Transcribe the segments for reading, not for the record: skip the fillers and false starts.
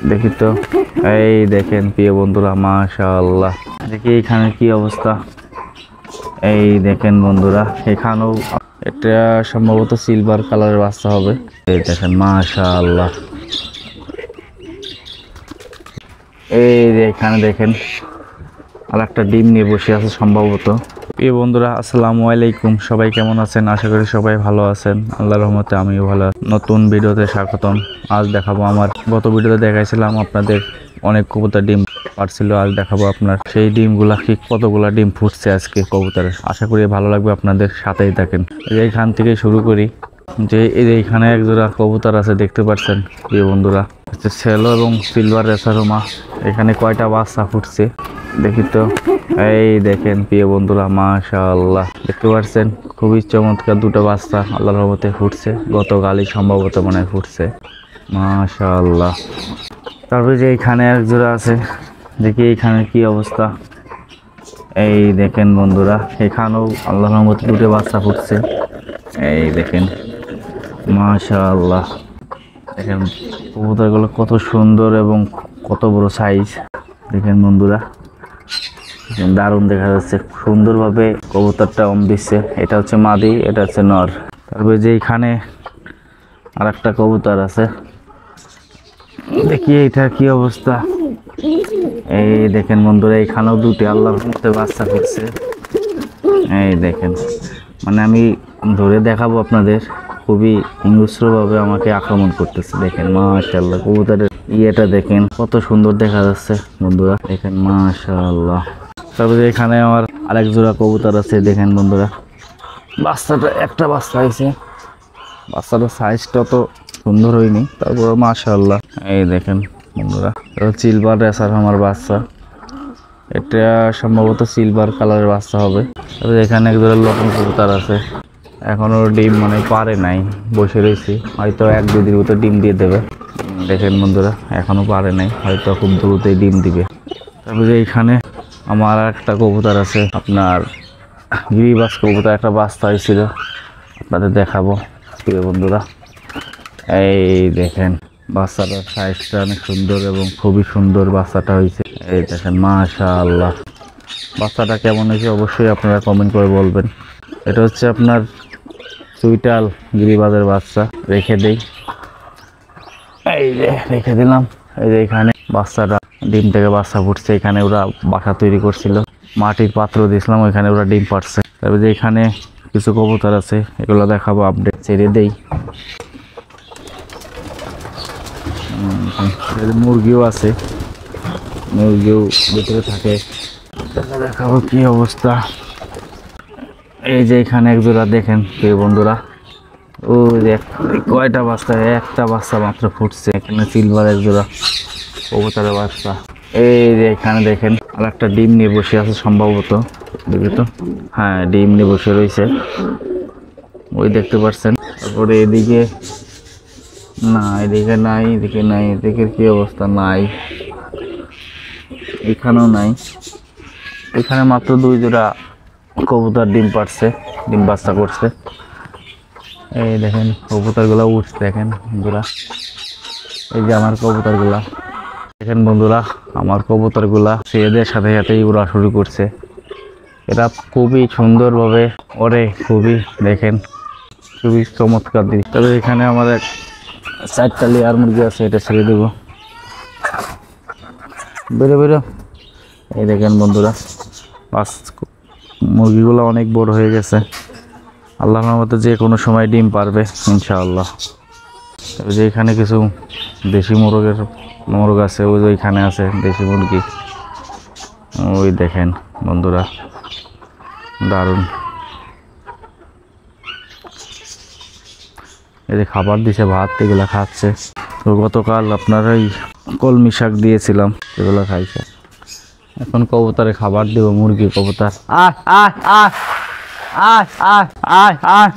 দেখি তো, এই দেখেন প্রিয় বন্ধুরা, মাশাআল্লাহ। দেখি এখানে কি অবস্থা। এই দেখেন বন্ধুরা, এখানেও এটা সম্ভবত সিলভার কালারের বাচ্চা হবে। এই দেখেন মাশাআল্লাহ। এই যে এখানে দেখেন আর একটা ডিম নিয়ে বসে আছে সম্ভবত। প্রিয় বন্ধুরা, আসসালামু আলাইকুম। সবাই কেমন আছেন? আশা করি সবাই ভালো আছেন। আল্লাহর রহমতে আমিও ভালো। নতুন ভিডিওতে স্বাগতম। আজ দেখাবো, আমার গত ভিডিওতে দেখাইছিলাম আপনাদের অনেক কবুতর ডিম পারছিল। আজ দেখাবো আপনার সেই ডিমগুলা, কি কতগুলা ডিম ফুটছে আজকে কবুতরের। আশা করি ভালো লাগবে আপনাদের, সাথেই থাকেন। এইখান থেকে শুরু করি। যে এইখানে একজোড়া কবুতর আছে, দেখতে পাচ্ছেন প্রিয় বন্ধুরা, হচ্ছে সেলো এবং সিলভার রেসারোমা। এখানে কয়টা বাচ্চা ফুটছে দেখি তো। এই দেখেন প্রিয় বন্ধুরা, মাশাআল্লাহ। দেখতে পাচ্ছেন খুবই চমৎকার দুটো বাচ্চা আল্লাহর রহমতে ফুটছে। গতকালই সম্ভবত মনে হয় ফুটছে, মাশাআল্লাহ। তারপরে যে এইখানে এক জোড়া আছে, দেখি এইখানে কি অবস্থা। এই দেখেন বন্ধুরা, এখানেও আল্লাহর রহমতে দুটো বাচ্চা ফুটছে। এই দেখেন মাশাআল্লাহ। দেখেন কবুতরগুলো কত সুন্দর এবং কত বড় সাইজ। দেখেন বন্ধুরা, দারুণ দেখা যাচ্ছে, সুন্দরভাবে কবুতরটা দিচ্ছে। এটা হচ্ছে মাদি, এটা হচ্ছে নর। তারপরে যে এখানে আর একটা কবুতর আছে, দেখি এইটার কি অবস্থা। এই দেখেন বন্ধুরা, এখানেও দুটি আল্লাহর মধ্যে বাচ্চা করছে। এই দেখেন, মানে আমি ধরে দেখাবো আপনাদের, খুবই হিংস্রভাবে আমাকে আক্রমণ করতেছে। দেখেন মাশাআল্লাহ, কবুতরের ইয়েটা দেখেন কত সুন্দর দেখা যাচ্ছে বন্ধুরা। দেখেন মাশাআল্লাহ। তারপরে এখানে আমার আরেক জোড়া কবুতর আছে, দেখেন বন্ধুরা। বাচ্চাটা একটা বাচ্চা হয়েছে, বাচ্চাটার সাইজটা তো সুন্দর হয়নি, তারপরে মাশাআল্লাহ। এই দেখেন বন্ধুরা, সিলভার রেসার আমার বাচ্চা। এটা সম্ভবত সিলভার কালারের বাচ্চা হবে। তারপরে এখানে এক জোড়া লটন কবুতর আছে, এখনো ডিম মানে পারে নাই, বসে রয়েছি। হয়তো 1-2 দিনের ভিতর ডিম দিয়ে দেবে। দেখেন বন্ধুরা, এখনো পারে নাই, হয়তো খুব দ্রুতই ডিম দিবে। তারপরে এইখানে আমার একটা কবুতর আছে, আপনার গিরিবাজ কবুতর, একটা বাচ্চা হয়েছিল, আপনাদের দেখাবো প্রিয় বন্ধুরা। এই দেখেন বাচ্চাটার সাইজটা অনেক সুন্দর এবং খুবই সুন্দর বাচ্চাটা হয়েছে। এই দেখেন মাশাআল্লাহ। বাচ্চাটা কেমন হয়েছে অবশ্যই আপনারা কমেন্ট করে বলবেন। এটা হচ্ছে আপনার সুইটাল গিরিবাজের বাচ্চা। রেখে দেই, এই যে রেখে দিলাম। এই যে এখানে বাচ্চাটা ডিম থেকে বাচ্চা ফুটছে। এখানে ওরা বাসা তৈরি করছিল, মাটির পাত্র দিয়েছিলাম, ওইখানে ওরা ডিম পাড়ছে। তারপরে যে এখানে কিছু কবুতর আছে, এগুলো দেখাবো। আপডেট ছেড়ে দেই। মুরগিও আছে, মুরগিও ভিতরে থাকে, দেখাবো কি অবস্থা। এই যে এখানে এক জোড়া দেখেন প্রিয় বন্ধুরা, ও যে কয়টা বাচ্চা, একটা বাচ্চা মাত্র ফুটছে। এখানে সিলভার এক জোড়া কবুতরের বাচ্চা। এই যে এখানে দেখেন আর একটা ডিম নিয়ে বসে আছে সম্ভবত, দেখি তো। হ্যাঁ, ডিম নিয়ে বসে রয়েছে, ওই দেখতে পাচ্ছেন। তারপরে এদিকে না, এদিকে নাই, এদিকে নাই, এদিকে কি অবস্থা, নাই, এখানেও নাই। এখানে মাত্র 2 জোড়া কবুতর ডিম পাড়ছে, ডিম বাচ্চা করছে। এই দেখেন কবুতরগুলো উঠছে, দেখেন বন্ধুরা। এই যে আমার কবুতরগুলা, দেখেন বন্ধুরা, আমার কবুতরগুলা ছেলেদের সাথে সাথেই উড়া শুরু করছে। এরা খুবই সুন্দরভাবে ওরে, খুবই দেখেন, খুবই চমৎকার দিক। তবে এখানে আমার 4টা লেয়ার মুরগি আছে, এটা ছেড়ে দেবো, বেরো বেরো। এই দেখেন বন্ধুরা, মুরগিগুলো অনেক বড় হয়ে গেছে। আল্লাহর রহমতে যে কোনো সময় ডিম পারবে ইনশাআল্লাহ। তবে যে এখানে কিছু দেশি মোরগ আছে, ওই যে ওইখানে আছে দেশি মুরগি, ওই দেখেন বন্ধুরা, দারুণ। এই যে খাবার দিছে, ভাত এগুলা খাচ্ছে। তো গতকাল আপনার ওই কলমি শাক দিয়েছিলাম, এগুলো খাইছে। এখন কবুতরে খাবার দেবো, মুরগি কবুতর। আয় আয় আয় আয় আয় আয় আয়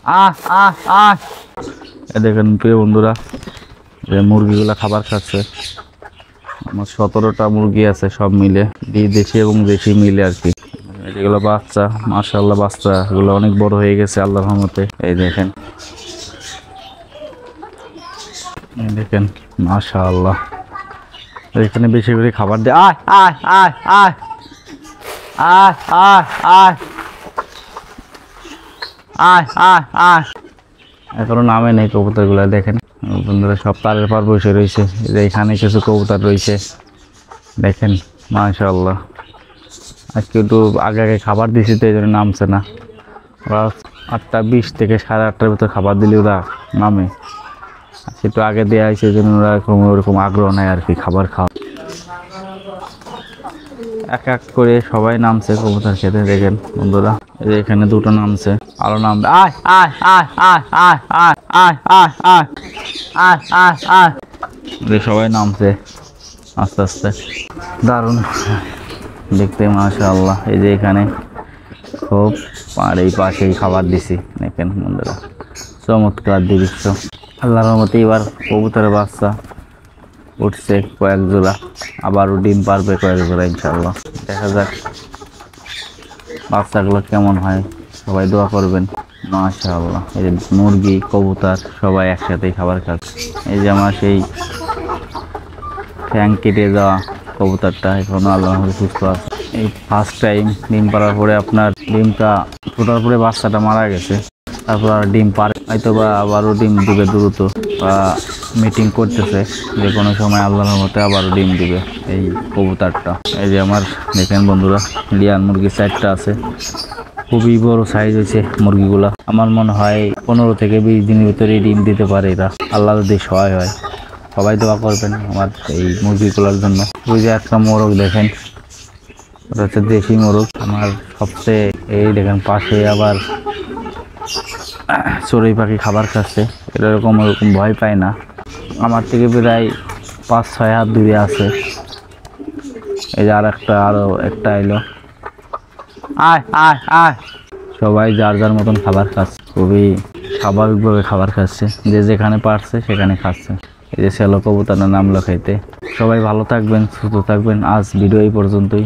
আয় আয় আয়। এ দেখেন প্রিয় বন্ধুরা, যে মুরগিগুলা খাবার খাচ্ছে। আমার 17টা মুরগি আছে, সব মিলে, দেশি এবং দেশি মিলে আর কি। এগুলো বাচ্চা, মাশাআল্লাহ, বাচ্চা এগুলো অনেক বড় হয়ে গেছে আল্লাহর রহমতে। এই দেখেন এই দেখেন মাশাআল্লাহ, এখানে বেশি করে খাবার দে। আয় আয় আয় আয় আয় আয় আয় আয় আয় আয়। এখনো নামে নেই কবুতরগুলো, দেখেন বন্ধুরা সব তারের পার বসে রয়েছে। এই যে এখানে কিছু কবুতর রয়েছে দেখেন মাশাআল্লাহ। আজকে একটু আগে আগে খাবার দিয়েছি তো এই জন্য নামছে না। ওরা 8:20 থেকে 8:30টার ভিতর খাবার দিলে ওরা নামে। আজকে একটু আগে দেওয়া হয়েছে এই জন্য ওরা ওরকম আগ্রহ নেই আর কি খাবার খাওয়া। এক এক করে সবাই নামছে কবুতর খেতে, দেখেন বন্ধুরা। এই যে এখানে দুটো নামছে, আরো নামবে। আয় আয় আয় আয় আয় আয় আয় আয় আয় আয় আয় আয়। সবাই নামছে আস্তে আস্তে, দারুণ দেখতে মাশাআল্লাহ। এই যে এখানে খুব আর এই পাশেই খাবার দিছি দেখেন বন্ধুরা, চমৎকার দৃশ্য। আল্লাহর রহমতে এবার কবুতরের বাচ্চা উঠছে কয়েক জোড়া, আবারও ডিম পারবে কয়েক জোড়া ইনশাআল্লাহ। দেখা যাক বাচ্চাগুলো কেমন হয়, সবাই দোয়া করবেন। মাশাআল্লাহ, এই যে মুরগি কবুতর সবাই একসাথেই খাবার খাচ্ছে। এই যে আমার সেই ঠ্যাং কেটে যাওয়া কবুতরটা এখনো আল্লাহর রহমতে সুস্থ আছে। এই ফার্স্ট টাইম ডিম পাড়ার পরে আপনার ডিমটা ফোটার পরে বাচ্চাটা মারা গেছে, তারপর আর ডিম পারে হয়তো বা আবারও ডিম দিবে দ্রুত, বা মিটিং করতেছে যে কোনো সময় আল্লাহর রহমতে আবারও ডিম দিবে এই কবুতরটা। এই যে আমার দেখেন বন্ধুরা লিয়ান মুরগি 4টা আছে, খুবই বড় সাইজ হয়েছে মুরগিগুলা। আমার মনে হয় 15 থেকে 20 দিনের ভিতরেই ডিম দিতে পারে এরা, আল্লাহ যদি সহায় হয়। সবাই দোয়া করবেন আমার এই মুরগিগুলোর জন্য। ওই যে একটা মোরগ দেখেন, ওটা হচ্ছে দেশি মোরগ আমার সবচেয়ে। এই দেখেন পাশে আবার চড়ুই পাখি খাবার খাচ্ছে, এরকম ওরকম ভয় পায় না। আমার থেকে প্রায় 5-6 হাত দূরে আছে। এই যে আরো একটা এলো। আয় আয় আয়। সবাই যার যার মতন খাবার খাচ্ছে, খুবই স্বাভাবিকভাবে খাবার খাচ্ছে, যে যেখানে পারছে সেখানে খাচ্ছে। এই যে শ্যালো কবুতরের নামলো খাইতে। সবাই ভালো থাকবেন, সুস্থ থাকবেন। আজ ভিডিও এই পর্যন্তই।